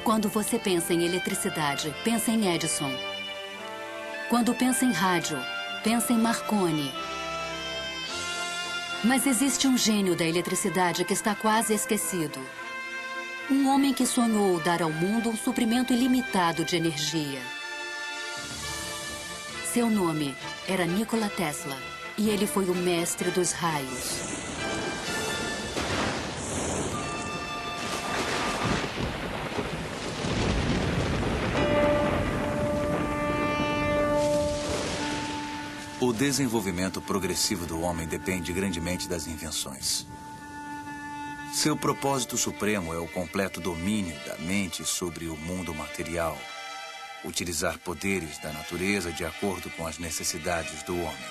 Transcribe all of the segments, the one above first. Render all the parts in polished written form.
Quando você pensa em eletricidade, pensa em Edison. Quando pensa em rádio, pensa em Marconi. Mas existe um gênio da eletricidade que está quase esquecido. Um homem que sonhou dar ao mundo um suprimento ilimitado de energia. Seu nome era Nikola Tesla e ele foi o mestre dos raios. O desenvolvimento progressivo do homem depende grandemente das invenções. Seu propósito supremo é o completo domínio da mente sobre o mundo material. Utilizar poderes da natureza de acordo com as necessidades do homem.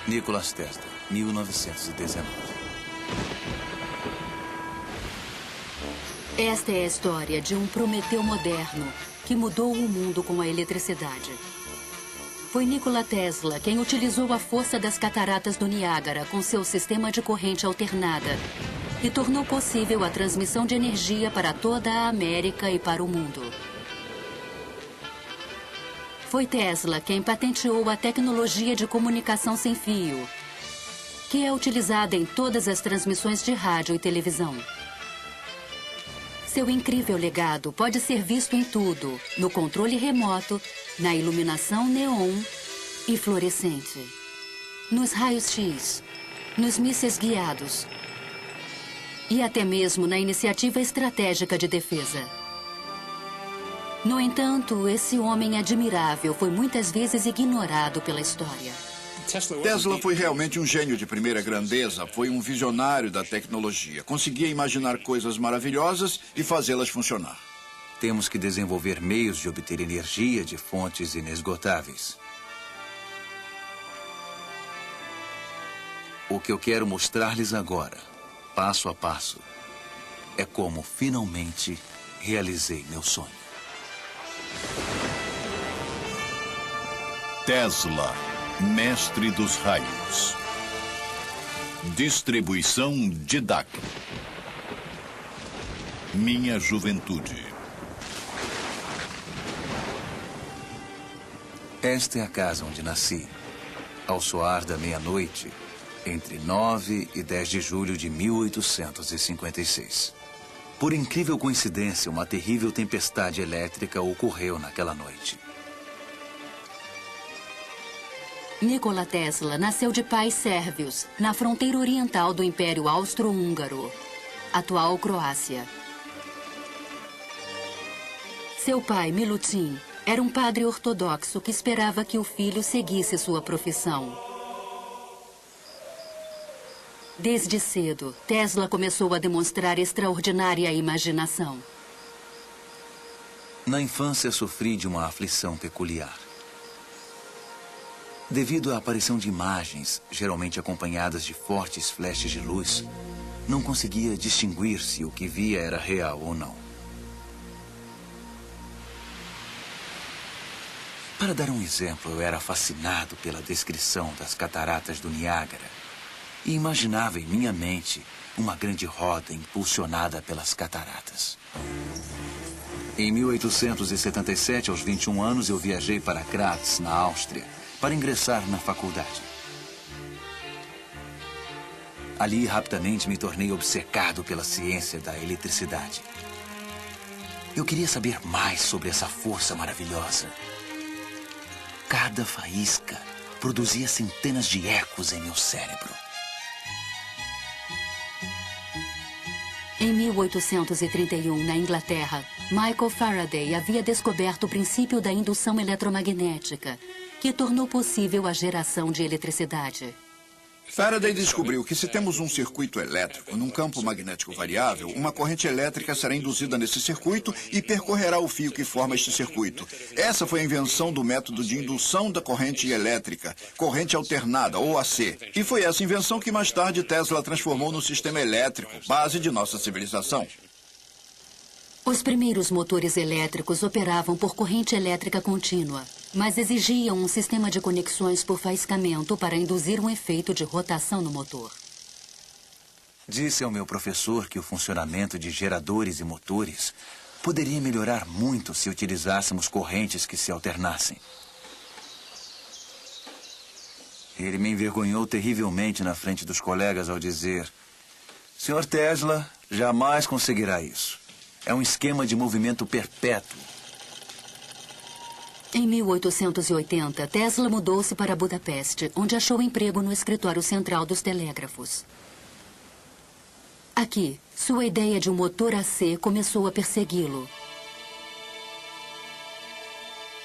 Nikola Tesla, 1919. Esta é a história de um Prometeu moderno que mudou o mundo com a eletricidade. Foi Nikola Tesla quem utilizou a força das cataratas do Niágara com seu sistema de corrente alternada e tornou possível a transmissão de energia para toda a América e para o mundo. Foi Tesla quem patenteou a tecnologia de comunicação sem fio, que é utilizada em todas as transmissões de rádio e televisão. Seu incrível legado pode ser visto em tudo, no controle remoto, na iluminação neon e fluorescente, nos raios-x, nos mísseis guiados e até mesmo na iniciativa estratégica de defesa. No entanto, esse homem admirável foi muitas vezes ignorado pela história. Tesla foi realmente um gênio de primeira grandeza, foi um visionário da tecnologia. Conseguia imaginar coisas maravilhosas e fazê-las funcionar. Temos que desenvolver meios de obter energia de fontes inesgotáveis. O que eu quero mostrar-lhes agora, passo a passo, é como finalmente realizei meu sonho. Tesla, mestre dos raios. Distribuição Didac. Minha juventude. Esta é a casa onde nasci. Ao soar da meia-noite, entre 9 e 10 de julho de 1856. Por incrível coincidência, uma terrível tempestade elétrica ocorreu naquela noite. Nikola Tesla nasceu de pais sérvios, na fronteira oriental do Império Austro-Húngaro, atual Croácia. Seu pai, Milutin, era um padre ortodoxo que esperava que o filho seguisse sua profissão. Desde cedo, Tesla começou a demonstrar extraordinária imaginação. Na infância, sofri de uma aflição peculiar. Devido à aparição de imagens, geralmente acompanhadas de fortes flashes de luz, não conseguia distinguir se o que via era real ou não. Para dar um exemplo, eu era fascinado pela descrição das cataratas do Niágara e imaginava em minha mente uma grande roda impulsionada pelas cataratas. Em 1877, aos 21 anos, eu viajei para Graz, na Áustria, para ingressar na faculdade. Ali, rapidamente, me tornei obcecado pela ciência da eletricidade. Eu queria saber mais sobre essa força maravilhosa. Cada faísca produzia centenas de ecos em meu cérebro. Em 1831, na Inglaterra, Michael Faraday havia descoberto o princípio da indução eletromagnética, que tornou possível a geração de eletricidade. Faraday descobriu que se temos um circuito elétrico num campo magnético variável, uma corrente elétrica será induzida nesse circuito e percorrerá o fio que forma este circuito. Essa foi a invenção do método de indução da corrente elétrica, corrente alternada, ou AC. E foi essa invenção que mais tarde Tesla transformou no sistema elétrico, base de nossa civilização. Os primeiros motores elétricos operavam por corrente elétrica contínua, mas exigiam um sistema de conexões por faiscamento para induzir um efeito de rotação no motor. Disse ao meu professor que o funcionamento de geradores e motores poderia melhorar muito se utilizássemos correntes que se alternassem. Ele me envergonhou terrivelmente na frente dos colegas ao dizer: Sr. Tesla jamais conseguirá isso. É um esquema de movimento perpétuo. Em 1880, Tesla mudou-se para Budapeste, onde achou emprego no escritório central dos telégrafos. Aqui, sua ideia de um motor a C começou a persegui-lo.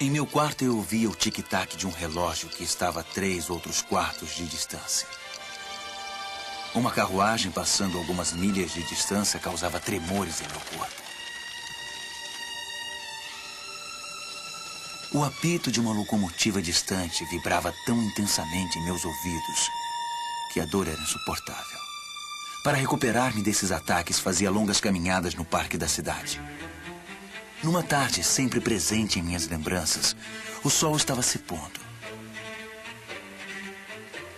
Em meu quarto eu ouvia o tic-tac de um relógio que estava a 3 outros quartos de distância. Uma carruagem passando algumas milhas de distância causava tremores em meu corpo. O apito de uma locomotiva distante vibrava tão intensamente em meus ouvidos que a dor era insuportável. Para recuperar-me desses ataques, fazia longas caminhadas no parque da cidade. Numa tarde sempre presente em minhas lembranças, o sol estava se pondo.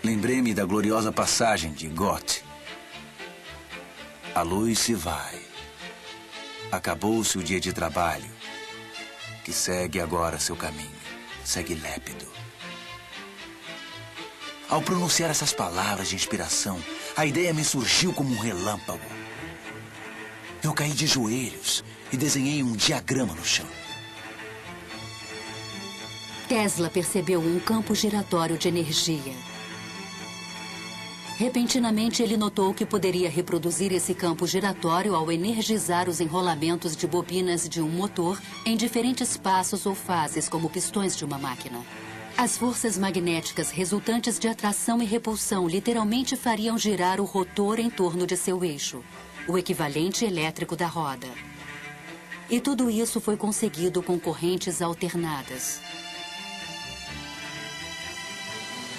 Lembrei-me da gloriosa passagem de Goethe. A luz se vai. Acabou-se o dia de trabalho, que segue agora seu caminho. Segue lépido. Ao pronunciar essas palavras de inspiração, a ideia me surgiu como um relâmpago. Eu caí de joelhos e desenhei um diagrama no chão. Tesla percebeu um campo giratório de energia. Repentinamente, ele notou que poderia reproduzir esse campo giratório ao energizar os enrolamentos de bobinas de um motor em diferentes passos ou fases, como pistões de uma máquina. As forças magnéticas resultantes de atração e repulsão literalmente fariam girar o rotor em torno de seu eixo, o equivalente elétrico da roda. E tudo isso foi conseguido com correntes alternadas.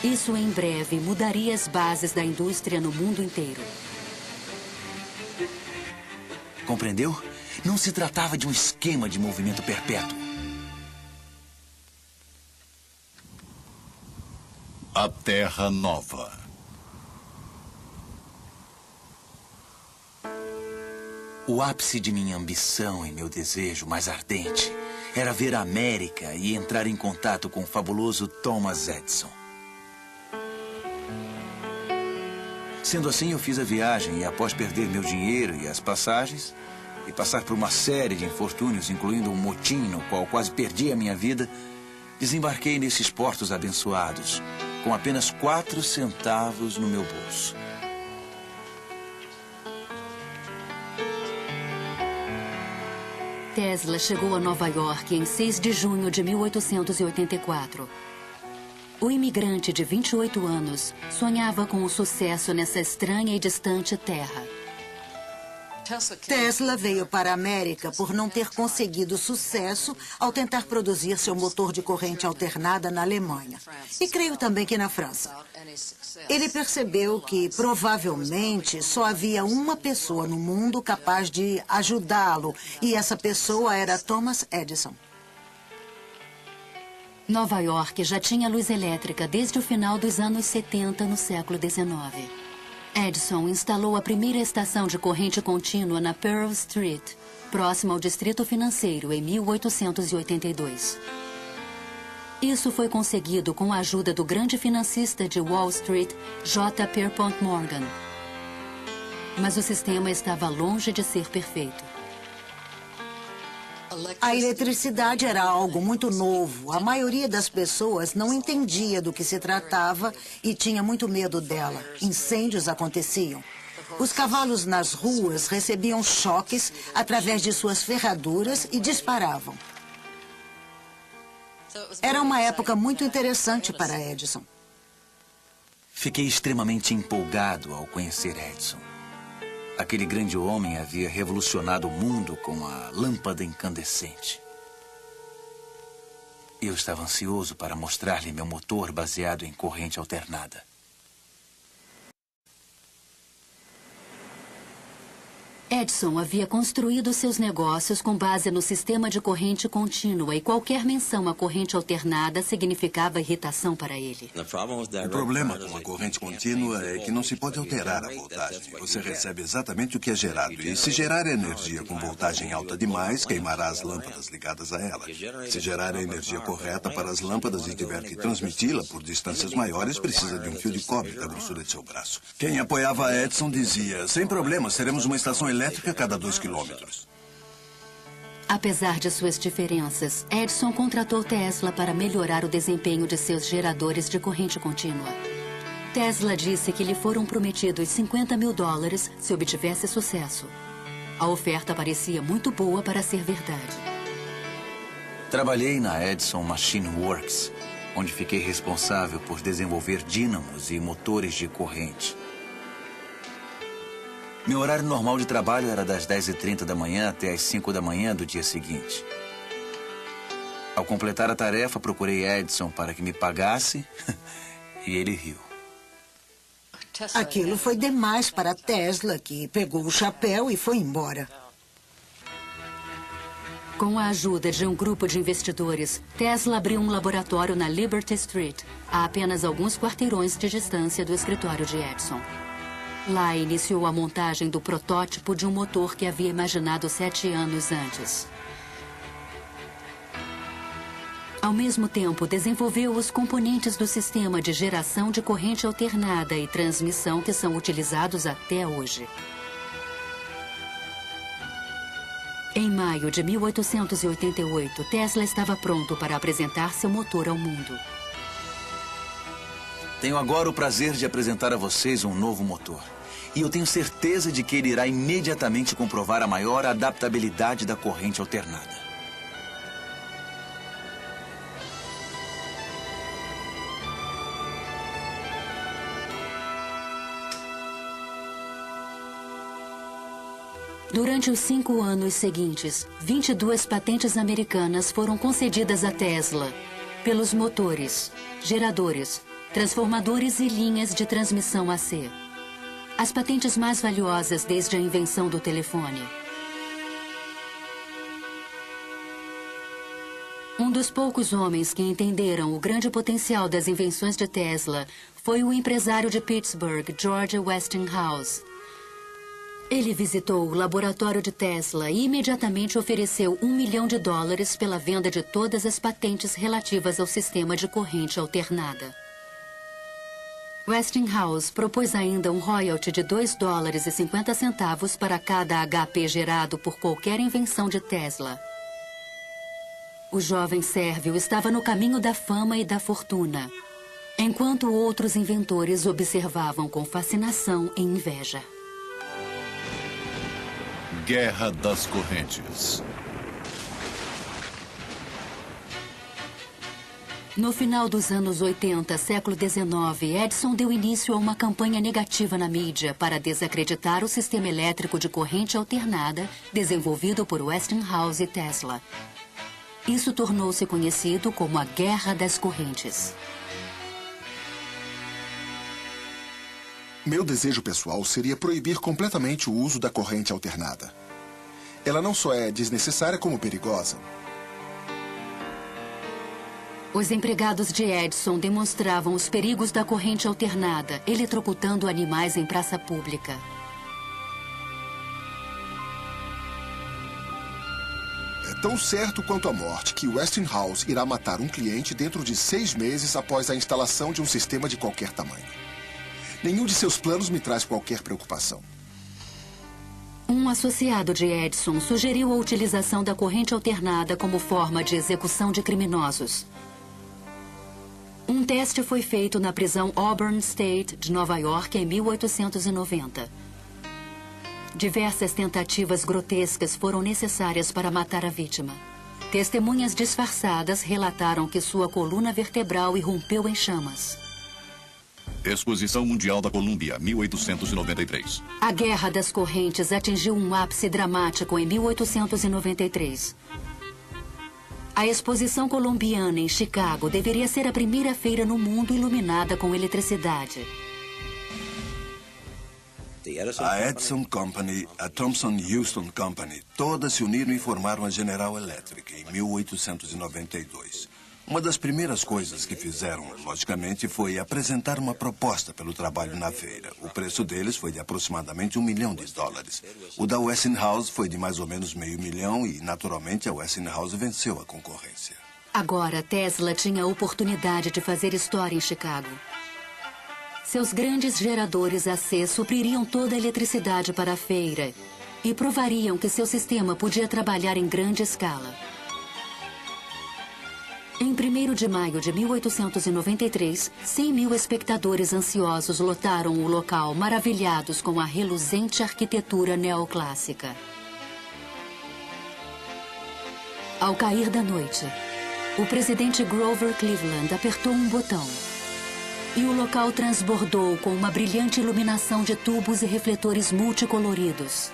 Isso em breve mudaria as bases da indústria no mundo inteiro. Compreendeu? Não se tratava de um esquema de movimento perpétuo. A Terra Nova. O ápice de minha ambição e meu desejo mais ardente era ver a América e entrar em contato com o fabuloso Thomas Edison. Sendo assim, eu fiz a viagem e, após perder meu dinheiro e as passagens, e passar por uma série de infortúnios, incluindo um motim no qual quase perdi a minha vida, desembarquei nesses portos abençoados, com apenas 4 centavos no meu bolso. Tesla chegou a Nova York em 6 de junho de 1884. O imigrante de 28 anos sonhava com o sucesso nessa estranha e distante terra. Tesla veio para a América por não ter conseguido sucesso ao tentar produzir seu motor de corrente alternada na Alemanha. E creio também que na França. Ele percebeu que, provavelmente, só havia uma pessoa no mundo capaz de ajudá-lo, e essa pessoa era Thomas Edison. Nova York já tinha luz elétrica desde o final dos anos 70 no século XIX. Edison instalou a primeira estação de corrente contínua na Pearl Street, próxima ao Distrito Financeiro, em 1882. Isso foi conseguido com a ajuda do grande financista de Wall Street, J. Pierpont Morgan. Mas o sistema estava longe de ser perfeito. A eletricidade era algo muito novo. A maioria das pessoas não entendia do que se tratava e tinha muito medo dela. Incêndios aconteciam. Os cavalos nas ruas recebiam choques através de suas ferraduras e disparavam. Era uma época muito interessante para Edison. Fiquei extremamente empolgado ao conhecer Edison. Aquele grande homem havia revolucionado o mundo com a lâmpada incandescente. Eu estava ansioso para mostrar-lhe meu motor baseado em corrente alternada. Edison havia construído seus negócios com base no sistema de corrente contínua e qualquer menção à corrente alternada significava irritação para ele. O problema com a corrente contínua é que não se pode alterar a voltagem. Você recebe exatamente o que é gerado. E se gerar energia com voltagem alta demais, queimará as lâmpadas ligadas a ela. Se gerar a energia correta para as lâmpadas e tiver que transmiti-la por distâncias maiores, precisa de um fio de cobre da grossura de seu braço. Quem apoiava Edison dizia, sem problemas, teremos uma estação elétrica a cada 2 quilômetros. Apesar de suas diferenças, Edison contratou Tesla para melhorar o desempenho de seus geradores de corrente contínua. Tesla disse que lhe foram prometidos $50 mil se obtivesse sucesso. A oferta parecia muito boa para ser verdade. Trabalhei na Edison Machine Works, onde fiquei responsável por desenvolver dínamos e motores de corrente. Meu horário normal de trabalho era das 10h30 da manhã até as 5 da manhã do dia seguinte. Ao completar a tarefa, procurei Edison para que me pagasse e ele riu. Aquilo foi demais para Tesla, que pegou o chapéu e foi embora. Com a ajuda de um grupo de investidores, Tesla abriu um laboratório na Liberty Street, a apenas alguns quarteirões de distância do escritório de Edison. Lá iniciou a montagem do protótipo de um motor que havia imaginado 7 anos antes. Ao mesmo tempo, desenvolveu os componentes do sistema de geração de corrente alternada e transmissão que são utilizados até hoje. Em maio de 1888, Tesla estava pronto para apresentar seu motor ao mundo. Tenho agora o prazer de apresentar a vocês um novo motor. E eu tenho certeza de que ele irá imediatamente comprovar a maior adaptabilidade da corrente alternada. Durante os 5 anos seguintes, 22 patentes americanas foram concedidas a Tesla pelos motores, geradores, transformadores e linhas de transmissão AC. As patentes mais valiosas desde a invenção do telefone. Um dos poucos homens que entenderam o grande potencial das invenções de Tesla foi o empresário de Pittsburgh, George Westinghouse. Ele visitou o laboratório de Tesla e imediatamente ofereceu $1 milhão pela venda de todas as patentes relativas ao sistema de corrente alternada. Westinghouse propôs ainda um royalty de $2,50 para cada HP gerado por qualquer invenção de Tesla. O jovem sérvio estava no caminho da fama e da fortuna, enquanto outros inventores observavam com fascinação e inveja. Guerra das Correntes. No final dos anos 80, século XIX, Edison deu início a uma campanha negativa na mídia para desacreditar o sistema elétrico de corrente alternada desenvolvido por Westinghouse e Tesla. Isso tornou-se conhecido como a Guerra das Correntes. Meu desejo pessoal seria proibir completamente o uso da corrente alternada. Ela não só é desnecessária como perigosa. Os empregados de Edison demonstravam os perigos da corrente alternada, eletrocutando animais em praça pública. É tão certo quanto a morte que Westinghouse irá matar um cliente dentro de 6 meses após a instalação de um sistema de qualquer tamanho. Nenhum de seus planos me traz qualquer preocupação. Um associado de Edison sugeriu a utilização da corrente alternada como forma de execução de criminosos. Um teste foi feito na prisão Auburn State de Nova York em 1890. Diversas tentativas grotescas foram necessárias para matar a vítima. Testemunhas disfarçadas relataram que sua coluna vertebral irrompeu em chamas. Exposição Mundial da Colômbia, 1893. A Guerra das Correntes atingiu um ápice dramático em 1893. A exposição colombiana em Chicago deveria ser a primeira feira no mundo iluminada com eletricidade. A Edison Company, a Thomson Houston Company, todas se uniram e formaram a General Electric em 1892. Uma das primeiras coisas que fizeram, logicamente, foi apresentar uma proposta pelo trabalho na feira. O preço deles foi de aproximadamente $1 milhão. O da Westinghouse foi de mais ou menos $500 mil e, naturalmente, a Westinghouse venceu a concorrência. Agora, Tesla tinha a oportunidade de fazer história em Chicago. Seus grandes geradores AC supririam toda a eletricidade para a feira e provariam que seu sistema podia trabalhar em grande escala. Em 1º de maio de 1893, 100 mil espectadores ansiosos lotaram o local, maravilhados com a reluzente arquitetura neoclássica. Ao cair da noite, o presidente Grover Cleveland apertou um botão e o local transbordou com uma brilhante iluminação de tubos e refletores multicoloridos.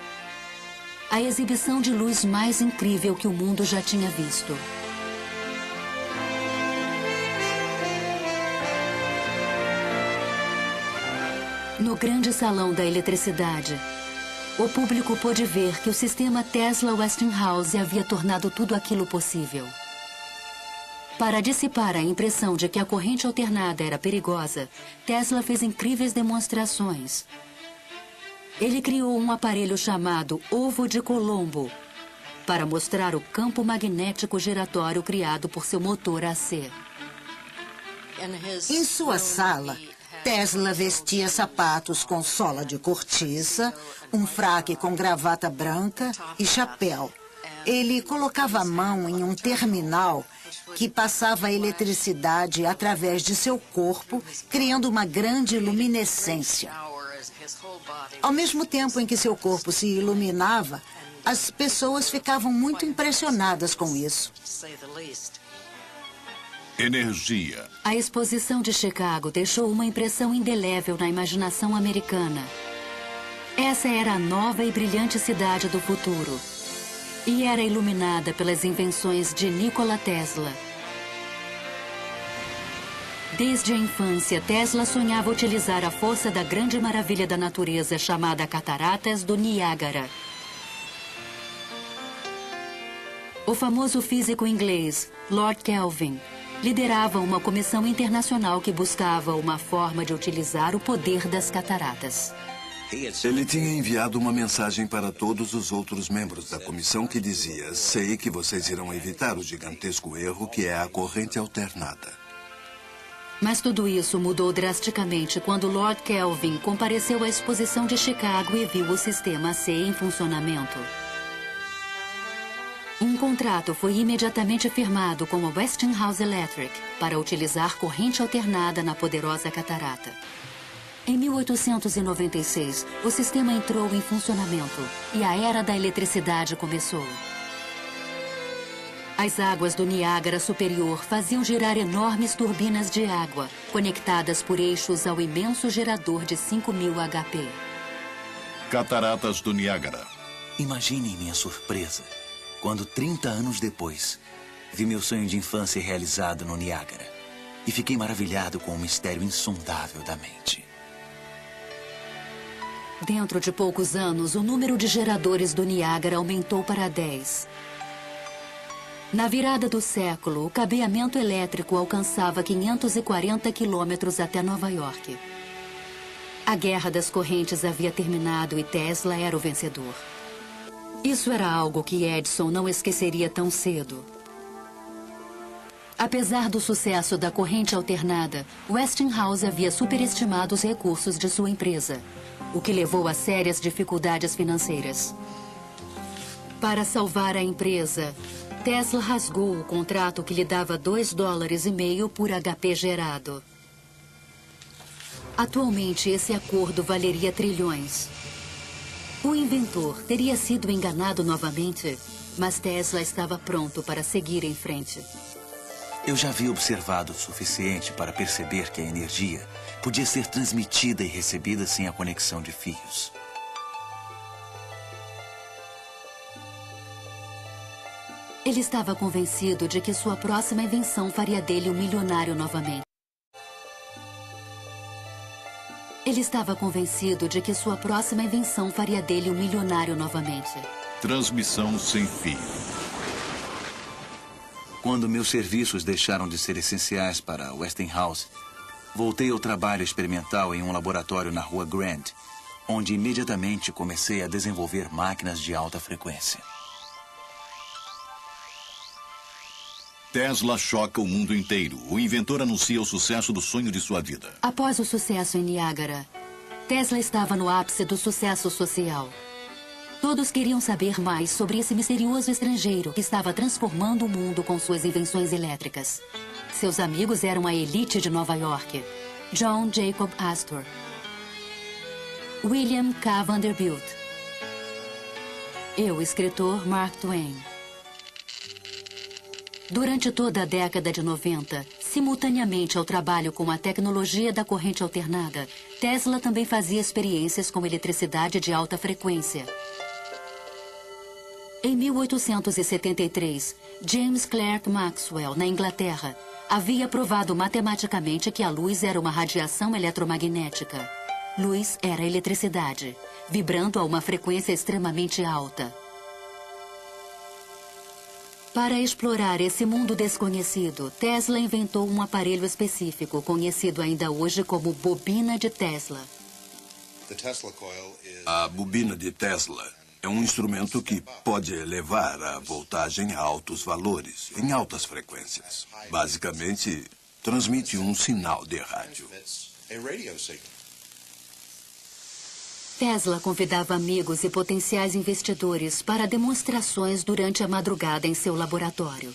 A exibição de luz mais incrível que o mundo já tinha visto. No grande salão da eletricidade, o público pôde ver que o sistema Tesla-Westinghouse havia tornado tudo aquilo possível. Para dissipar a impressão de que a corrente alternada era perigosa, Tesla fez incríveis demonstrações. Ele criou um aparelho chamado Ovo de Colombo para mostrar o campo magnético giratório criado por seu motor AC. Em sua sala, Tesla vestia sapatos com sola de cortiça, um fraque com gravata branca e chapéu. Ele colocava a mão em um terminal que passava a eletricidade através de seu corpo, criando uma grande luminescência. Ao mesmo tempo em que seu corpo se iluminava, as pessoas ficavam muito impressionadas com isso. Energia. A exposição de Chicago deixou uma impressão indelével na imaginação americana. Essa era a nova e brilhante cidade do futuro. E era iluminada pelas invenções de Nikola Tesla. Desde a infância, Tesla sonhava utilizar a força da grande maravilha da natureza chamada Cataratas do Niágara. O famoso físico inglês, Lord Kelvin, liderava uma comissão internacional que buscava uma forma de utilizar o poder das cataratas. Ele tinha enviado uma mensagem para todos os outros membros da comissão que dizia: sei que vocês irão evitar o gigantesco erro que é a corrente alternada. Mas tudo isso mudou drasticamente quando Lord Kelvin compareceu à exposição de Chicago e viu o sistema AC em funcionamento. Um contrato foi imediatamente firmado com a Westinghouse Electric para utilizar corrente alternada na poderosa catarata. Em 1896, o sistema entrou em funcionamento e a era da eletricidade começou. As águas do Niágara Superior faziam girar enormes turbinas de água, conectadas por eixos ao imenso gerador de 5.000 HP. Cataratas do Niágara. Imaginem minha surpresa quando, 30 anos depois, vi meu sonho de infância realizado no Niágara e fiquei maravilhado com o mistério insondável da mente. Dentro de poucos anos, o número de geradores do Niágara aumentou para 10. Na virada do século, o cabeamento elétrico alcançava 540 quilômetros até Nova York. A guerra das correntes havia terminado e Tesla era o vencedor. Isso era algo que Edison não esqueceria tão cedo. Apesar do sucesso da corrente alternada, Westinghouse havia superestimado os recursos de sua empresa, o que levou a sérias dificuldades financeiras. Para salvar a empresa, Tesla rasgou o contrato que lhe dava $2,5 por HP gerado. Atualmente, esse acordo valeria trilhões. O inventor teria sido enganado novamente, mas Tesla estava pronto para seguir em frente. Eu já havia observado o suficiente para perceber que a energia podia ser transmitida e recebida sem a conexão de fios. Ele estava convencido de que sua próxima invenção faria dele um milionário novamente. Ele estava convencido de que sua próxima invenção faria dele um milionário novamente. Transmissão sem fio. Quando meus serviços deixaram de ser essenciais para Westinghouse, voltei ao trabalho experimental em um laboratório na rua Grand, onde imediatamente comecei a desenvolver máquinas de alta frequência. Tesla choca o mundo inteiro. O inventor anuncia o sucesso do sonho de sua vida. Após o sucesso em Niágara, Tesla estava no ápice do sucesso social. Todos queriam saber mais sobre esse misterioso estrangeiro que estava transformando o mundo com suas invenções elétricas. Seus amigos eram a elite de Nova York: John Jacob Astor, William K. Vanderbilt e o escritor Mark Twain. Durante toda a década de 90, simultaneamente ao trabalho com a tecnologia da corrente alternada, Tesla também fazia experiências com eletricidade de alta frequência. Em 1873, James Clerk Maxwell, na Inglaterra, havia provado matematicamente que a luz era uma radiação eletromagnética. Luz era eletricidade, vibrando a uma frequência extremamente alta. Para explorar esse mundo desconhecido, Tesla inventou um aparelho específico, conhecido ainda hoje como bobina de Tesla. A bobina de Tesla é um instrumento que pode elevar a voltagem a altos valores, em altas frequências. Basicamente, transmite um sinal de rádio. Tesla convidava amigos e potenciais investidores para demonstrações durante a madrugada em seu laboratório.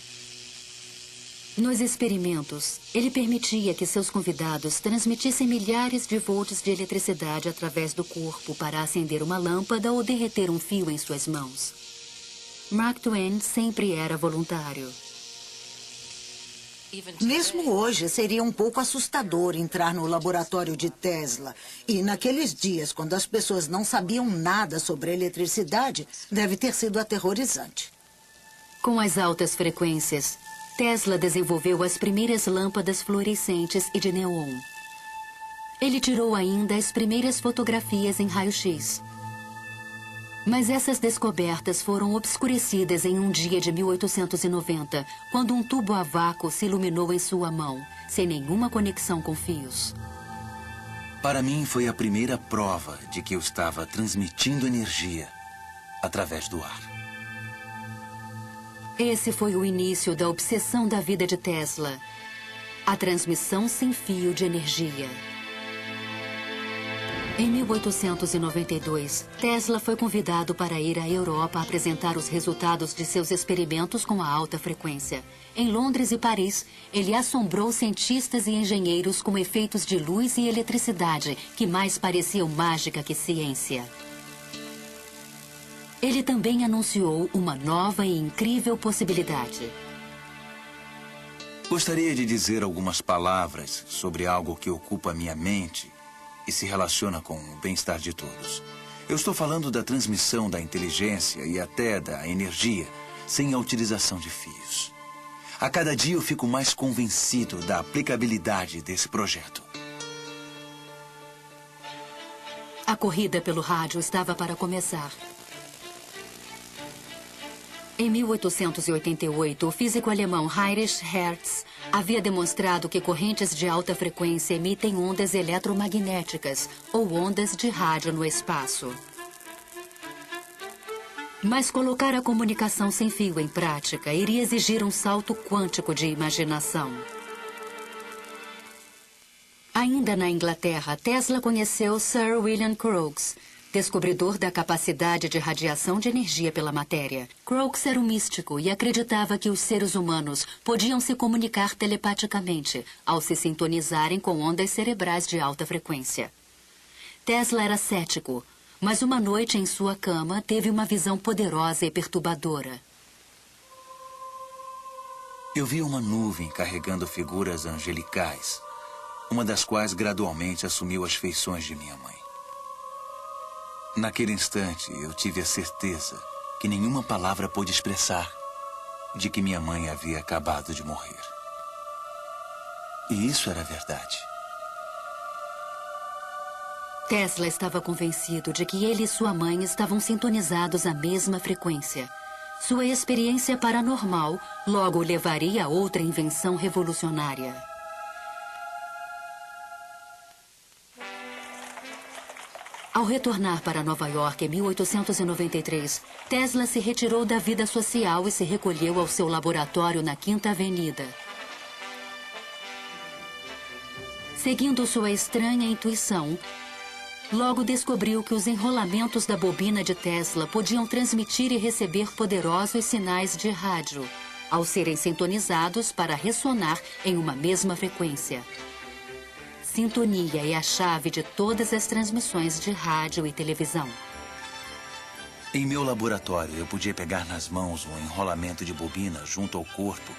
Nos experimentos, ele permitia que seus convidados transmitissem milhares de volts de eletricidade através do corpo para acender uma lâmpada ou derreter um fio em suas mãos. Mark Twain sempre era voluntário. Mesmo hoje, seria um pouco assustador entrar no laboratório de Tesla. E naqueles dias, quando as pessoas não sabiam nada sobre eletricidade, deve ter sido aterrorizante. Com as altas frequências, Tesla desenvolveu as primeiras lâmpadas fluorescentes e de neon. Ele tirou ainda as primeiras fotografias em raio-x. Mas essas descobertas foram obscurecidas em um dia de 1890, quando um tubo a vácuo se iluminou em sua mão, sem nenhuma conexão com fios. Para mim, foi a primeira prova de que eu estava transmitindo energia através do ar. Esse foi o início da obsessão da vida de Tesla: a transmissão sem fio de energia. Em 1892, Tesla foi convidado para ir à Europa apresentar os resultados de seus experimentos com a alta frequência. Em Londres e Paris, ele assombrou cientistas e engenheiros com efeitos de luz e eletricidade que mais pareciam mágica que ciência. Ele também anunciou uma nova e incrível possibilidade. Gostaria de dizer algumas palavras sobre algo que ocupa minha mente e se relaciona com o bem-estar de todos. Eu estou falando da transmissão da inteligência e até da energia sem a utilização de fios. A cada dia eu fico mais convencido da aplicabilidade desse projeto. A corrida pelo rádio estava para começar. Em 1888, o físico alemão Heinrich Hertz havia demonstrado que correntes de alta frequência emitem ondas eletromagnéticas ou ondas de rádio no espaço. Mas colocar a comunicação sem fio em prática iria exigir um salto quântico de imaginação. Ainda na Inglaterra, Tesla conheceu Sir William Crookes, descobridor da capacidade de radiação de energia pela matéria. Crookes era um místico e acreditava que os seres humanos podiam se comunicar telepaticamente ao se sintonizarem com ondas cerebrais de alta frequência. Tesla era cético, mas uma noite em sua cama teve uma visão poderosa e perturbadora. Eu vi uma nuvem carregando figuras angelicais, uma das quais gradualmente assumiu as feições de minha mãe. Naquele instante, eu tive a certeza que nenhuma palavra pôde expressar de que minha mãe havia acabado de morrer. E isso era verdade. Tesla estava convencido de que ele e sua mãe estavam sintonizados à mesma frequência. Sua experiência paranormal logo o levaria a outra invenção revolucionária. Ao retornar para Nova York em 1893, Tesla se retirou da vida social e se recolheu ao seu laboratório na Quinta Avenida. Seguindo sua estranha intuição, logo descobriu que os enrolamentos da bobina de Tesla podiam transmitir e receber poderosos sinais de rádio, ao serem sintonizados para ressonar em uma mesma frequência. Sintonia é a chave de todas as transmissões de rádio e televisão. Em meu laboratório, eu podia pegar nas mãos um enrolamento de bobina junto ao corpo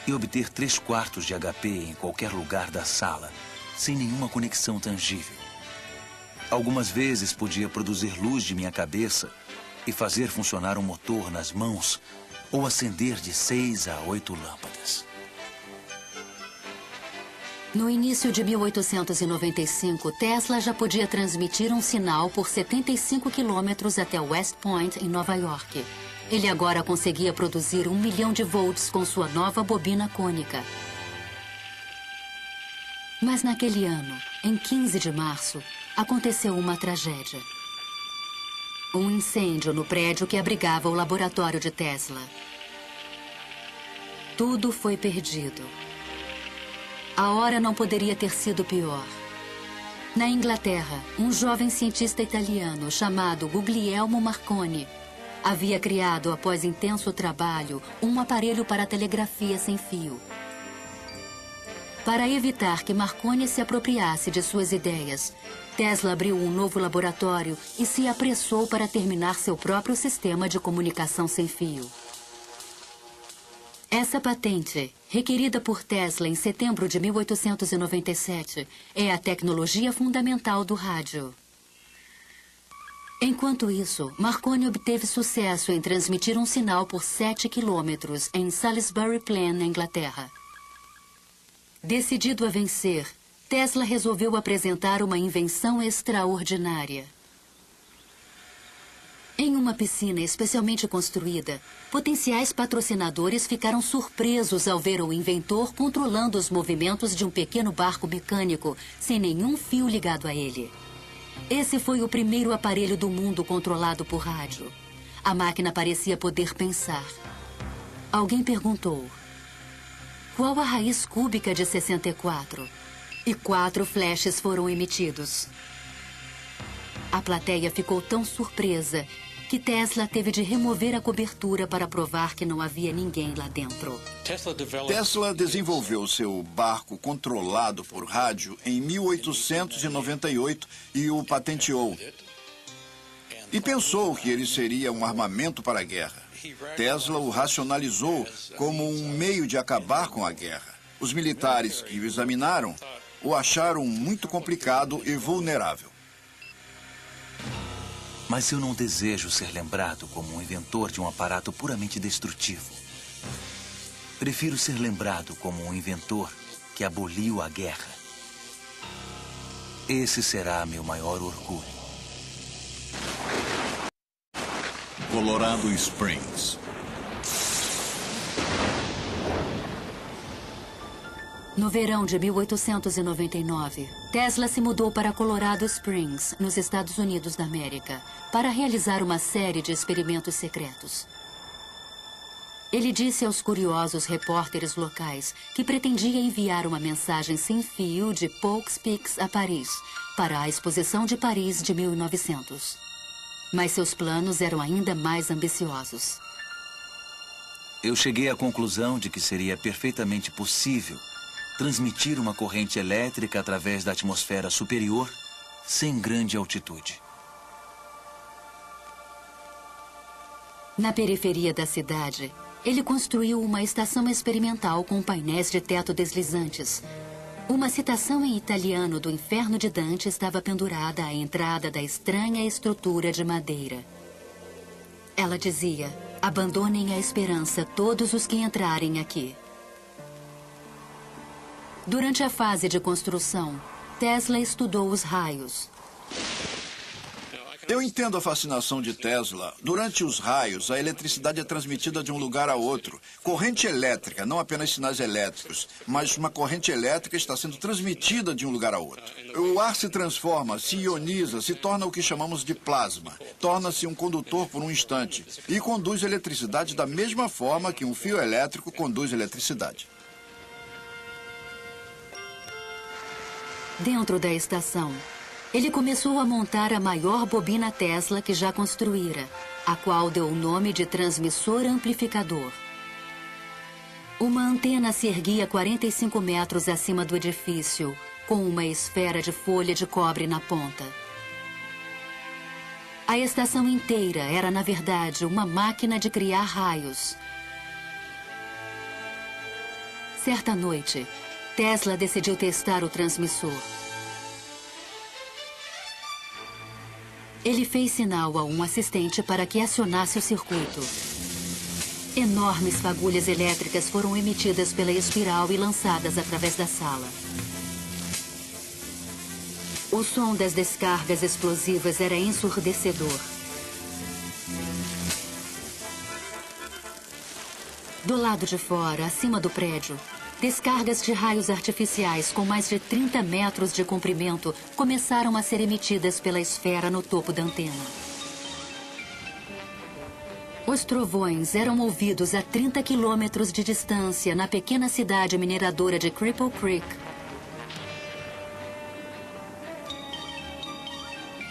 e obter 3/4 de HP em qualquer lugar da sala, sem nenhuma conexão tangível. Algumas vezes podia produzir luz de minha cabeça e fazer funcionar um motor nas mãos ou acender de 6 a 8 lâmpadas. No início de 1895, Tesla já podia transmitir um sinal por 75 quilômetros até West Point, em Nova York. Ele agora conseguia produzir 1 milhão de volts com sua nova bobina cônica. Mas naquele ano, em 15 de março, aconteceu uma tragédia. Um incêndio no prédio que abrigava o laboratório de Tesla. Tudo foi perdido. A hora não poderia ter sido pior. Na Inglaterra, um jovem cientista italiano chamado Guglielmo Marconi havia criado, após intenso trabalho, um aparelho para telegrafia sem fio. Para evitar que Marconi se apropriasse de suas ideias, Tesla abriu um novo laboratório e se apressou para terminar seu próprio sistema de comunicação sem fio. Essa patente, requerida por Tesla em setembro de 1897, é a tecnologia fundamental do rádio. Enquanto isso, Marconi obteve sucesso em transmitir um sinal por 7 quilômetros em Salisbury Plain, na Inglaterra. Decidido a vencer, Tesla resolveu apresentar uma invenção extraordinária. Em uma piscina especialmente construída, potenciais patrocinadores ficaram surpresos ao ver o inventor controlando os movimentos de um pequeno barco mecânico sem nenhum fio ligado a ele. Esse foi o primeiro aparelho do mundo controlado por rádio. A máquina parecia poder pensar. Alguém perguntou: qual a raiz cúbica de 64? E 4 flashes foram emitidos. A plateia ficou tão surpresa que Tesla teve de remover a cobertura para provar que não havia ninguém lá dentro. Tesla desenvolveu seu barco controlado por rádio em 1898 e o patenteou. E pensou que ele seria um armamento para a guerra. Tesla o racionalizou como um meio de acabar com a guerra. Os militares que o examinaram o acharam muito complicado e vulnerável. Mas eu não desejo ser lembrado como um inventor de um aparato puramente destrutivo. Prefiro ser lembrado como um inventor que aboliu a guerra. Esse será meu maior orgulho. Colorado Springs. No verão de 1899, Tesla se mudou para Colorado Springs, nos Estados Unidos da América, para realizar uma série de experimentos secretos. Ele disse aos curiosos repórteres locais que pretendia enviar uma mensagem sem fio de Poughkeepsie Peaks a Paris, para a Exposição de Paris de 1900. Mas seus planos eram ainda mais ambiciosos. Eu cheguei à conclusão de que seria perfeitamente possível transmitir uma corrente elétrica através da atmosfera superior sem grande altitude. Na periferia da cidade, ele construiu uma estação experimental com painéis de teto deslizantes. Uma citação em italiano do Inferno de Dante estava pendurada à entrada da estranha estrutura de madeira. Ela dizia: abandonem a esperança todos os que entrarem aqui. Durante a fase de construção, Tesla estudou os raios. Eu entendo a fascinação de Tesla. Durante os raios, a eletricidade é transmitida de um lugar a outro. Corrente elétrica, não apenas sinais elétricos, mas uma corrente elétrica está sendo transmitida de um lugar a outro. O ar se transforma, se ioniza, se torna o que chamamos de plasma. Torna-se um condutor por um instante e conduz eletricidade da mesma forma que um fio elétrico conduz eletricidade. Dentro da estação, ele começou a montar a maior bobina Tesla que já construíra, a qual deu o nome de transmissor amplificador. Uma antena se erguia 45 metros acima do edifício, com uma esfera de folha de cobre na ponta. A estação inteira era, na verdade, uma máquina de criar raios. Certa noite, Tesla decidiu testar o transmissor. Ele fez sinal a um assistente para que acionasse o circuito. Enormes fagulhas elétricas foram emitidas pela espiral e lançadas através da sala. O som das descargas explosivas era ensurdecedor. Do lado de fora, acima do prédio, descargas de raios artificiais com mais de 30 metros de comprimento começaram a ser emitidas pela esfera no topo da antena. Os trovões eram ouvidos a 30 quilômetros de distância na pequena cidade mineradora de Cripple Creek.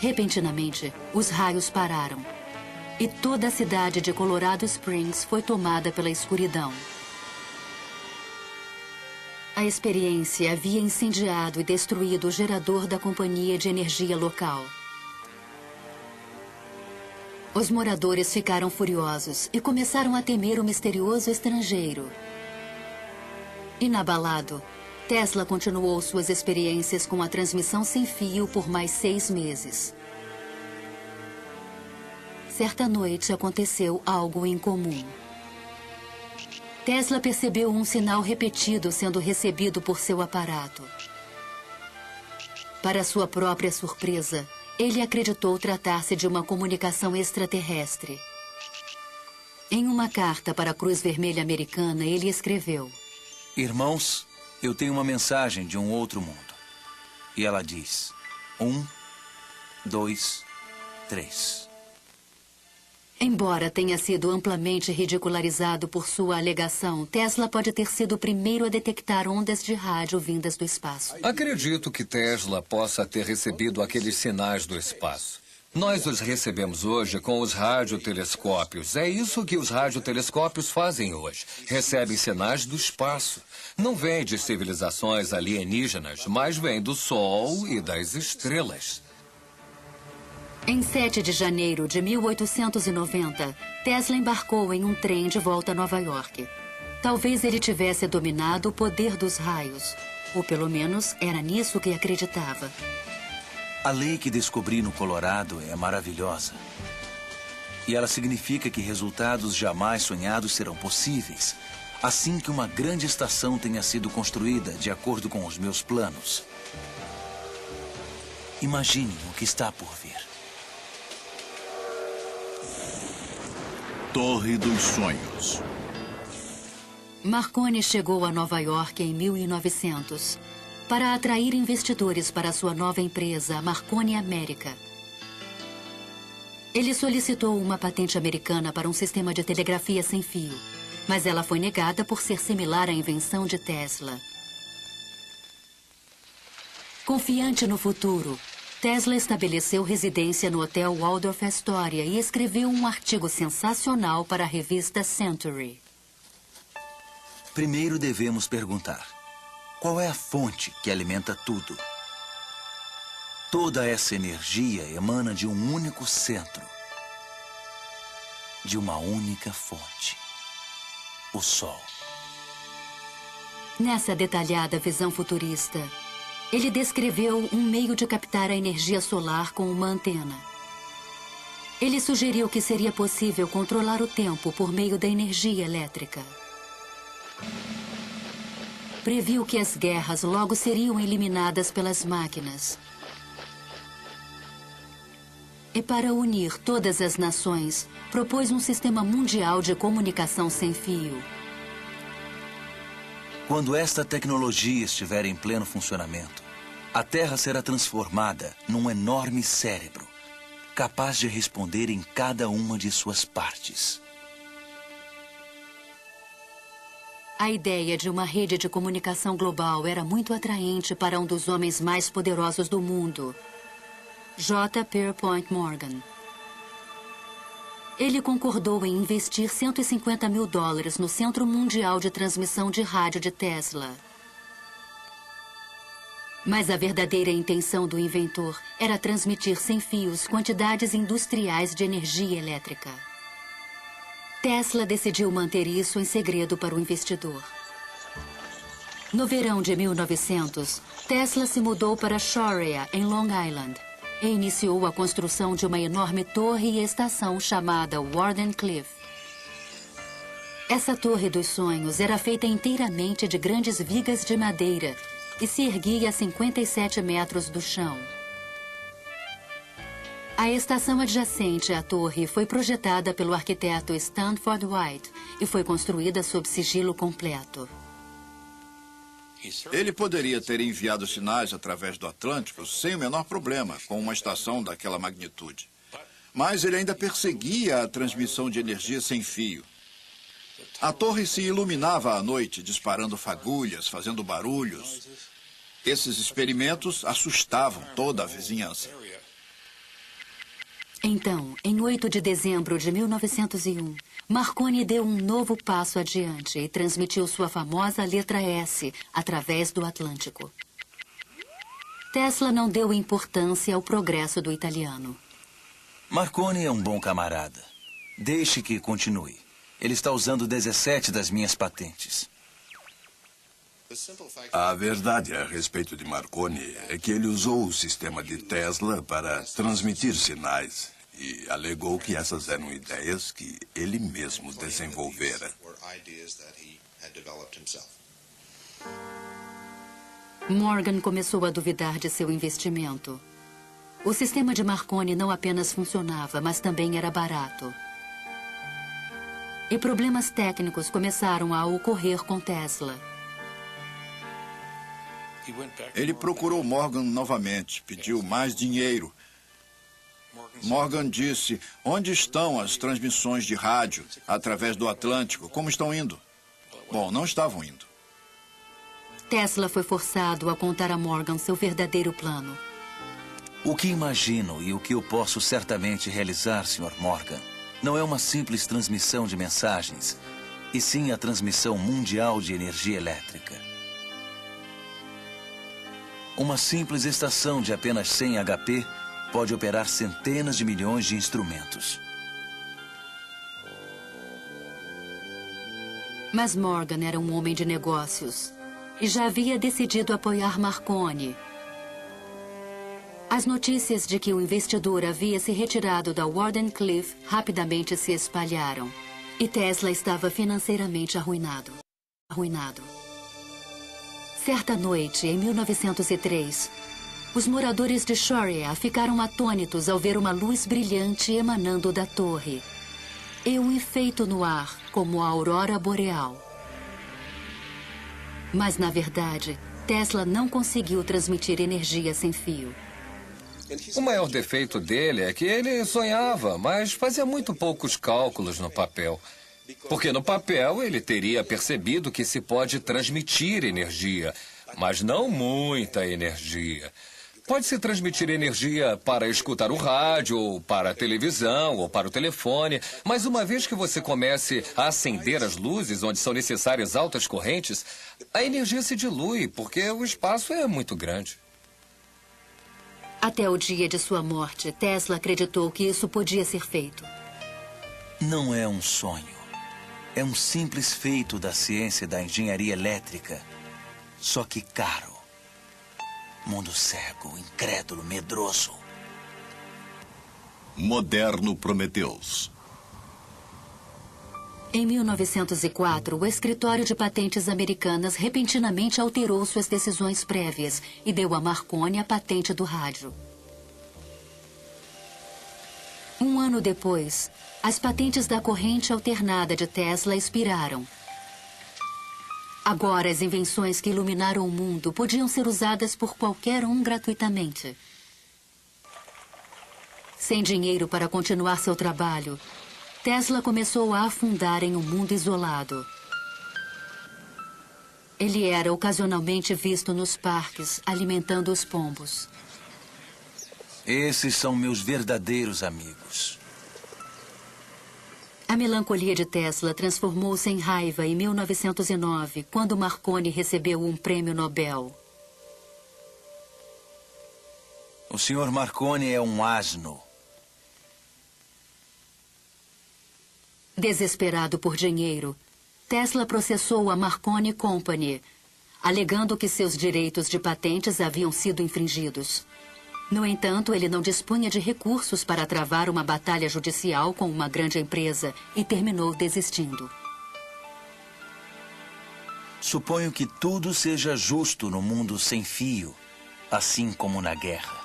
Repentinamente, os raios pararam e toda a cidade de Colorado Springs foi tomada pela escuridão. A experiência havia incendiado e destruído o gerador da companhia de energia local. Os moradores ficaram furiosos e começaram a temer o misterioso estrangeiro. Inabalado, Tesla continuou suas experiências com a transmissão sem fio por mais 6 meses. Certa noite aconteceu algo incomum. Tesla percebeu um sinal repetido sendo recebido por seu aparato. Para sua própria surpresa, ele acreditou tratar-se de uma comunicação extraterrestre. Em uma carta para a Cruz Vermelha Americana, ele escreveu: Irmãos, eu tenho uma mensagem de um outro mundo. E ela diz: 1, 2, 3. Embora tenha sido amplamente ridicularizado por sua alegação, Tesla pode ter sido o primeiro a detectar ondas de rádio vindas do espaço. Acredito que Tesla possa ter recebido aqueles sinais do espaço. Nós os recebemos hoje com os radiotelescópios. É isso que os radiotelescópios fazem hoje. Recebem sinais do espaço. Não vêm de civilizações alienígenas, mas vêm do Sol e das estrelas. Em 7 de janeiro de 1890, Tesla embarcou em um trem de volta a Nova York. Talvez ele tivesse dominado o poder dos raios, ou pelo menos era nisso que acreditava. A lei que descobri no Colorado é maravilhosa. E ela significa que resultados jamais sonhados serão possíveis, assim que uma grande estação tenha sido construída de acordo com os meus planos. Imaginem o que está por vir. Torre dos Sonhos. Marconi chegou a Nova York em 1900 para atrair investidores para sua nova empresa, a Marconi América. Ele solicitou uma patente americana para um sistema de telegrafia sem fio, mas ela foi negada por ser similar à invenção de Tesla. Confiante no futuro, Tesla estabeleceu residência no Hotel Waldorf Astoria e escreveu um artigo sensacional para a revista Century. Primeiro devemos perguntar: qual é a fonte que alimenta tudo? Toda essa energia emana de um único centro, de uma única fonte: o Sol. Nessa detalhada visão futurista, ele descreveu um meio de captar a energia solar com uma antena. Ele sugeriu que seria possível controlar o tempo por meio da energia elétrica. Previu que as guerras logo seriam eliminadas pelas máquinas. E para unir todas as nações, propôs um sistema mundial de comunicação sem fio. Quando esta tecnologia estiver em pleno funcionamento, a Terra será transformada num enorme cérebro, capaz de responder em cada uma de suas partes. A ideia de uma rede de comunicação global era muito atraente para um dos homens mais poderosos do mundo, J. Pierpont Morgan. Ele concordou em investir $150 mil no Centro Mundial de Transmissão de Rádio de Tesla. Mas a verdadeira intenção do inventor era transmitir sem fios quantidades industriais de energia elétrica. Tesla decidiu manter isso em segredo para o investidor. No verão de 1900, Tesla se mudou para Sharia, em Long Island, e iniciou a construção de uma enorme torre e estação chamada Wardenclyffe. Essa torre dos sonhos era feita inteiramente de grandes vigas de madeira e se erguia a 57 metros do chão. A estação adjacente à torre foi projetada pelo arquiteto Stanford White e foi construída sob sigilo completo. Ele poderia ter enviado sinais através do Atlântico sem o menor problema, com uma estação daquela magnitude. Mas ele ainda perseguia a transmissão de energia sem fio. A torre se iluminava à noite, disparando fagulhas, fazendo barulhos. Esses experimentos assustavam toda a vizinhança. Então, em 8 de dezembro de 1901, Marconi deu um novo passo adiante e transmitiu sua famosa letra S através do Atlântico. Tesla não deu importância ao progresso do italiano. Marconi é um bom camarada. Deixe que continue. Ele está usando 17 das minhas patentes. A verdade a respeito de Marconi é que ele usou o sistema de Tesla para transmitir sinais e alegou que essas eram ideias que ele mesmo desenvolvera. Morgan começou a duvidar de seu investimento. O sistema de Marconi não apenas funcionava, mas também era barato. E problemas técnicos começaram a ocorrer com Tesla. Ele procurou Morgan novamente, pediu mais dinheiro. Morgan disse: onde estão as transmissões de rádio através do Atlântico? Como estão indo? Bom, não estavam indo. Tesla foi forçado a contar a Morgan seu verdadeiro plano. O que imagino e o que eu posso certamente realizar, Sr. Morgan, não é uma simples transmissão de mensagens, e sim a transmissão mundial de energia elétrica. Uma simples estação de apenas 100 HP pode operar centenas de milhões de instrumentos. Mas Morgan era um homem de negócios e já havia decidido apoiar Marconi. As notícias de que o investidor havia se retirado da Wardenclyffe rapidamente se espalharam e Tesla estava financeiramente arruinado. Certa noite, em 1903, os moradores de Sharia ficaram atônitos ao ver uma luz brilhante emanando da torre e um efeito no ar como a aurora boreal. Mas, na verdade, Tesla não conseguiu transmitir energia sem fio. O maior defeito dele é que ele sonhava, mas fazia muito poucos cálculos no papel. Porque no papel ele teria percebido que se pode transmitir energia, mas não muita energia. Pode-se transmitir energia para escutar o rádio, ou para a televisão, ou para o telefone, mas uma vez que você comece a acender as luzes onde são necessárias altas correntes, a energia se dilui, porque o espaço é muito grande. Até o dia de sua morte, Tesla acreditou que isso podia ser feito. Não é um sonho. É um simples feito da ciência da engenharia elétrica, só que caro. Mundo cego, incrédulo, medroso. Moderno Prometheus. Em 1904, o Escritório de Patentes Americanas repentinamente alterou suas decisões prévias e deu a Marconi a patente do rádio. Um ano depois, as patentes da corrente alternada de Tesla expiraram. Agora, as invenções que iluminaram o mundo podiam ser usadas por qualquer um gratuitamente. Sem dinheiro para continuar seu trabalho, Tesla começou a afundar em um mundo isolado. Ele era ocasionalmente visto nos parques, alimentando os pombos. Esses são meus verdadeiros amigos. A melancolia de Tesla transformou-se em raiva em 1909, quando Marconi recebeu um prêmio Nobel. O Sr. Marconi é um asno. Desesperado por dinheiro, Tesla processou a Marconi Company, alegando que seus direitos de patentes haviam sido infringidos. No entanto, ele não dispunha de recursos para travar uma batalha judicial com uma grande empresa e terminou desistindo. Suponho que tudo seja justo no mundo sem fio, assim como na guerra.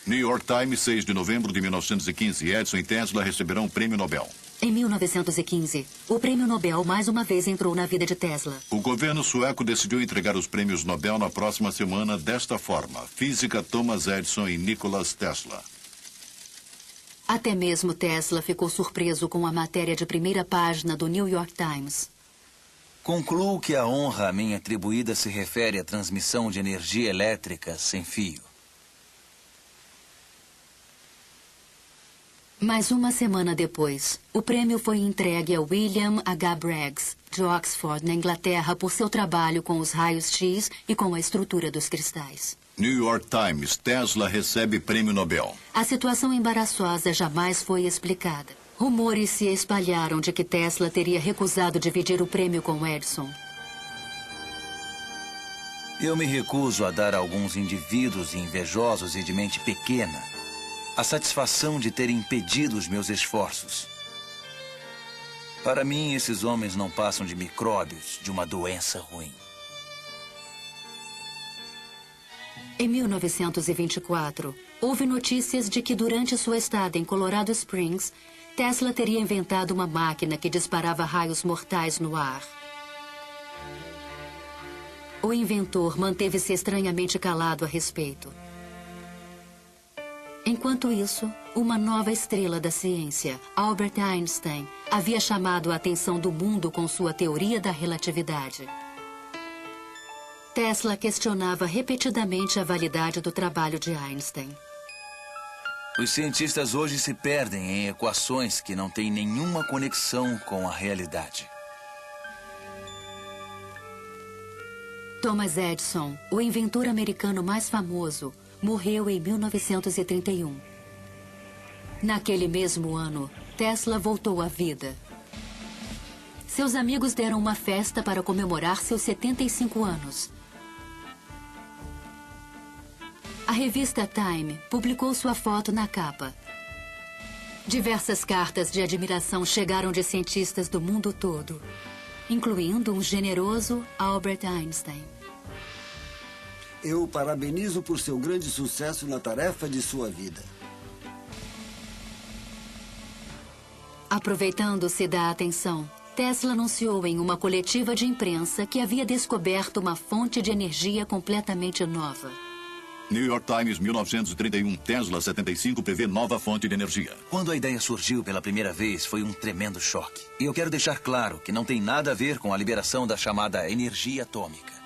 New York Times, 6 de novembro de 1915. Edison e Tesla receberão o prêmio Nobel. Em 1915, o prêmio Nobel mais uma vez entrou na vida de Tesla. O governo sueco decidiu entregar os prêmios Nobel na próxima semana desta forma: Física Thomas Edison e Nikola Tesla. Até mesmo Tesla ficou surpreso com a matéria de primeira página do New York Times. Concluo que a honra a mim atribuída se refere à transmissão de energia elétrica sem fio. Mas uma semana depois, o prêmio foi entregue a William H. Braggs, de Oxford, na Inglaterra, por seu trabalho com os raios X e com a estrutura dos cristais. New York Times, Tesla recebe prêmio Nobel. A situação embaraçosa jamais foi explicada. Rumores se espalharam de que Tesla teria recusado dividir o prêmio com Edison. Eu me recuso a dar a alguns indivíduos invejosos e de mente pequena a satisfação de ter impedido os meus esforços. Para mim, esses homens não passam de micróbios de uma doença ruim. Em 1924, houve notícias de que durante sua estada em Colorado Springs, Tesla teria inventado uma máquina que disparava raios mortais no ar. O inventor manteve-se estranhamente calado a respeito. Enquanto isso, uma nova estrela da ciência, Albert Einstein, havia chamado a atenção do mundo com sua teoria da relatividade. Tesla questionava repetidamente a validade do trabalho de Einstein. Os cientistas hoje se perdem em equações que não têm nenhuma conexão com a realidade. Thomas Edison, o inventor americano mais famoso, morreu em 1931. Naquele mesmo ano, Tesla voltou à vida. Seus amigos deram uma festa para comemorar seus 75 anos. A revista Time publicou sua foto na capa. Diversas cartas de admiração chegaram de cientistas do mundo todo, incluindo um generoso Albert Einstein. Eu o parabenizo por seu grande sucesso na tarefa de sua vida. Aproveitando-se da atenção, Tesla anunciou em uma coletiva de imprensa que havia descoberto uma fonte de energia completamente nova. New York Times, 1931. Tesla 75 prevê nova fonte de energia. Quando a ideia surgiu pela primeira vez, foi um tremendo choque. E eu quero deixar claro que não tem nada a ver com a liberação da chamada energia atômica.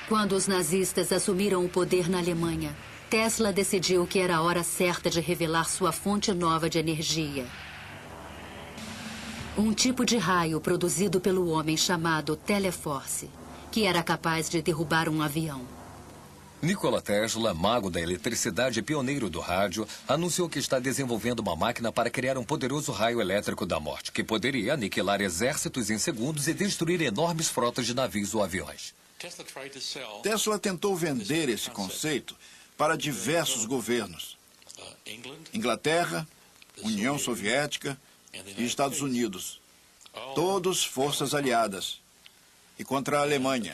Quando os nazistas assumiram o poder na Alemanha, Tesla decidiu que era a hora certa de revelar sua fonte nova de energia. Um tipo de raio produzido pelo homem chamado Teleforce, que era capaz de derrubar um avião. Nikola Tesla, mago da eletricidade e pioneiro do rádio, anunciou que está desenvolvendo uma máquina para criar um poderoso raio elétrico da morte, que poderia aniquilar exércitos em segundos e destruir enormes frotas de navios ou aviões. Tesla tentou vender esse conceito para diversos governos. Inglaterra, União Soviética e Estados Unidos. Todos forças aliadas. E contra a Alemanha.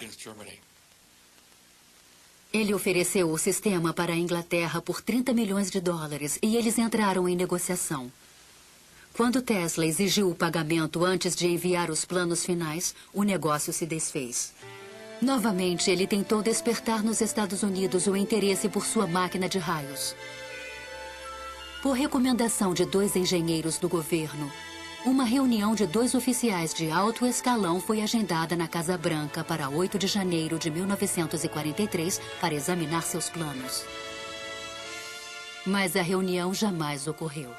Ele ofereceu o sistema para a Inglaterra por 30 milhões de dólares e eles entraram em negociação. Quando Tesla exigiu o pagamento antes de enviar os planos finais, o negócio se desfez. Novamente, ele tentou despertar nos Estados Unidos o interesse por sua máquina de raios. Por recomendação de 2 engenheiros do governo, uma reunião de 2 oficiais de alto escalão foi agendada na Casa Branca para 8 de janeiro de 1943 para examinar seus planos. Mas a reunião jamais ocorreu.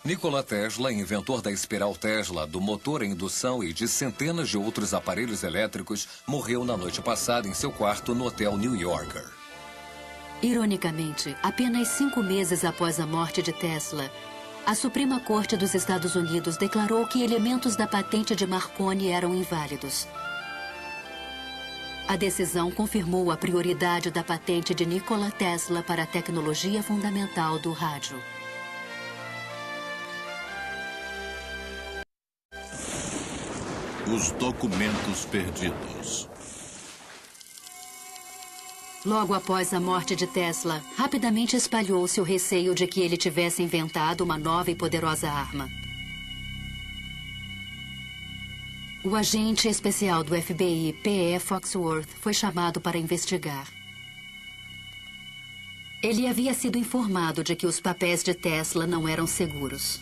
Nikola Tesla, inventor da espiral Tesla, do motor a indução e de centenas de outros aparelhos elétricos, morreu na noite passada em seu quarto no Hotel New Yorker. Ironicamente, apenas 5 meses após a morte de Tesla, a Suprema Corte dos Estados Unidos declarou que elementos da patente de Marconi eram inválidos. A decisão confirmou a prioridade da patente de Nikola Tesla para a tecnologia fundamental do rádio. Os documentos perdidos. Logo após a morte de Tesla, rapidamente espalhou-se o receio de que ele tivesse inventado uma nova e poderosa arma. O agente especial do FBI, P.E. Foxworth, foi chamado para investigar. Ele havia sido informado de que os papéis de Tesla não eram seguros.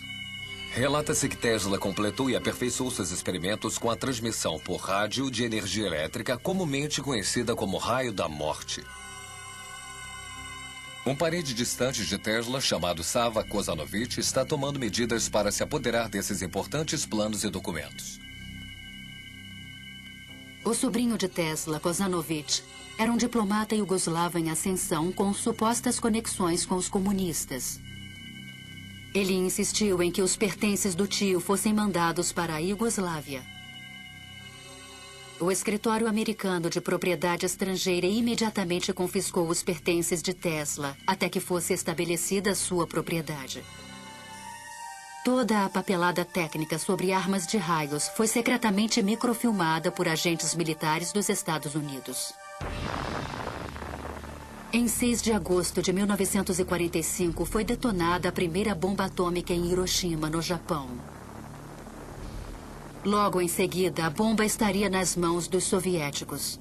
Relata-se que Tesla completou e aperfeiçoou seus experimentos com a transmissão por rádio de energia elétrica, comumente conhecida como raio da morte. Um parente distante de Tesla, chamado Sava Kozanovich, está tomando medidas para se apoderar desses importantes planos e documentos. O sobrinho de Tesla, Kozanovich, era um diplomata iugoslavo em ascensão com supostas conexões com os comunistas. Ele insistiu em que os pertences do tio fossem mandados para a Iugoslávia. O escritório americano de propriedade estrangeira imediatamente confiscou os pertences de Tesla, até que fosse estabelecida sua propriedade. Toda a papelada técnica sobre armas de raios foi secretamente microfilmada por agentes militares dos Estados Unidos. Em 6 de agosto de 1945, foi detonada a primeira bomba atômica em Hiroshima, no Japão. Logo em seguida, a bomba estaria nas mãos dos soviéticos.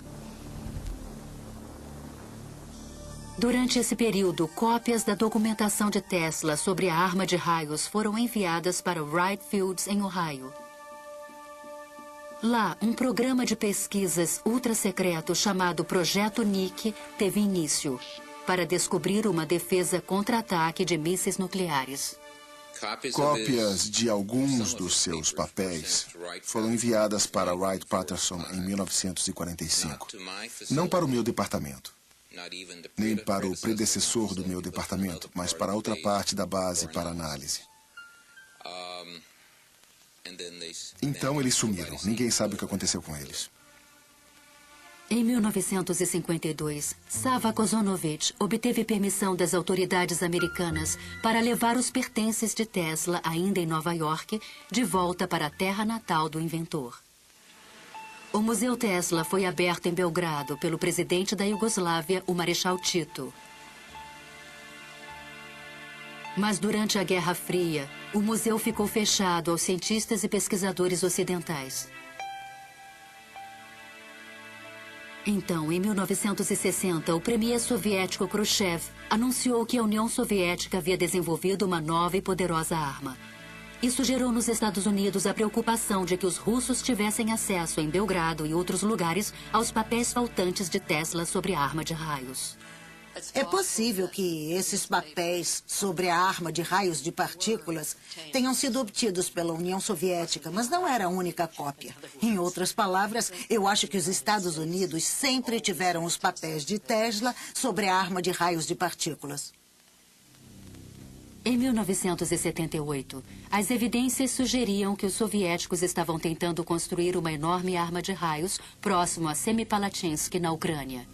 Durante esse período, cópias da documentação de Tesla sobre a arma de raios foram enviadas para Wright Fields, em Ohio. Lá, um programa de pesquisas ultra-secreto chamado Projeto Nick teve início para descobrir uma defesa contra-ataque de mísseis nucleares. Cópias de alguns dos seus papéis foram enviadas para Wright-Patterson em 1945. Não para o meu departamento, nem para o predecessor do meu departamento, mas para outra parte da base para análise. Então eles sumiram. Ninguém sabe o que aconteceu com eles. Em 1952, Sava Kozanovich obteve permissão das autoridades americanas para levar os pertences de Tesla, ainda em Nova York, de volta para a terra natal do inventor. O Museu Tesla foi aberto em Belgrado pelo presidente da Iugoslávia, o Marechal Tito. Mas durante a Guerra Fria, o museu ficou fechado aos cientistas e pesquisadores ocidentais. Então, em 1960, o premier soviético Khrushchev anunciou que a União Soviética havia desenvolvido uma nova e poderosa arma. Isso gerou nos Estados Unidos a preocupação de que os russos tivessem acesso em Belgrado e outros lugares aos papéis faltantes de Tesla sobre a arma de raios. É possível que esses papéis sobre a arma de raios de partículas tenham sido obtidos pela União Soviética, mas não era a única cópia. Em outras palavras, eu acho que os Estados Unidos sempre tiveram os papéis de Tesla sobre a arma de raios de partículas. Em 1978, as evidências sugeriam que os soviéticos estavam tentando construir uma enorme arma de raios próximo a Semipalatinsk, na Ucrânia.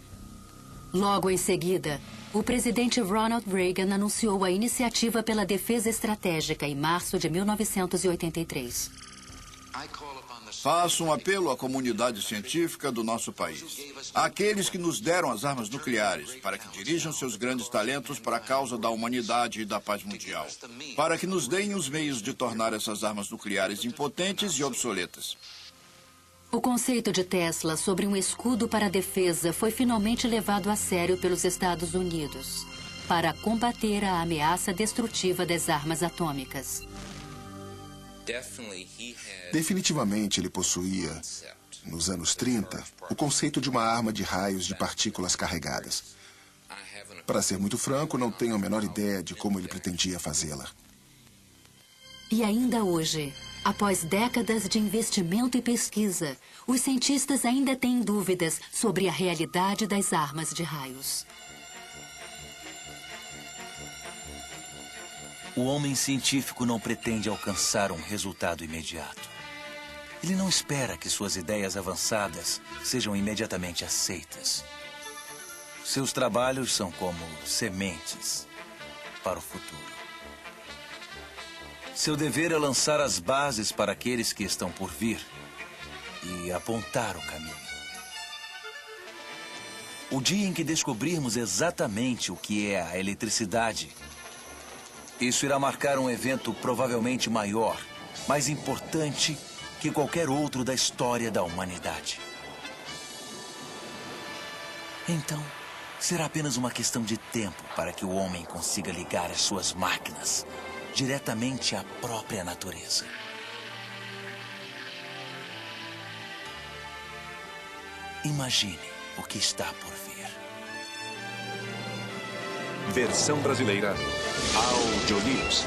Logo em seguida, o presidente Ronald Reagan anunciou a Iniciativa pela Defesa Estratégica em março de 1983. Faço um apelo à comunidade científica do nosso país, àqueles que nos deram as armas nucleares, para que dirijam seus grandes talentos para a causa da humanidade e da paz mundial, para que nos deem os meios de tornar essas armas nucleares impotentes e obsoletas. O conceito de Tesla sobre um escudo para a defesa foi finalmente levado a sério pelos Estados Unidos para combater a ameaça destrutiva das armas atômicas. Definitivamente ele possuía, nos anos 30, o conceito de uma arma de raios de partículas carregadas. Para ser muito franco, não tenho a menor ideia de como ele pretendia fazê-la. E ainda hoje, após décadas de investimento e pesquisa, os cientistas ainda têm dúvidas sobre a realidade das armas de raios. O homem científico não pretende alcançar um resultado imediato. Ele não espera que suas ideias avançadas sejam imediatamente aceitas. Seus trabalhos são como sementes para o futuro. Seu dever é lançar as bases para aqueles que estão por vir e apontar o caminho. O dia em que descobrirmos exatamente o que é a eletricidade, isso irá marcar um evento provavelmente maior, mais importante que qualquer outro da história da humanidade. Então, será apenas uma questão de tempo para que o homem consiga ligar as suas máquinas diretamente à própria natureza. Imagine o que está por vir. Versão brasileira, Audio News.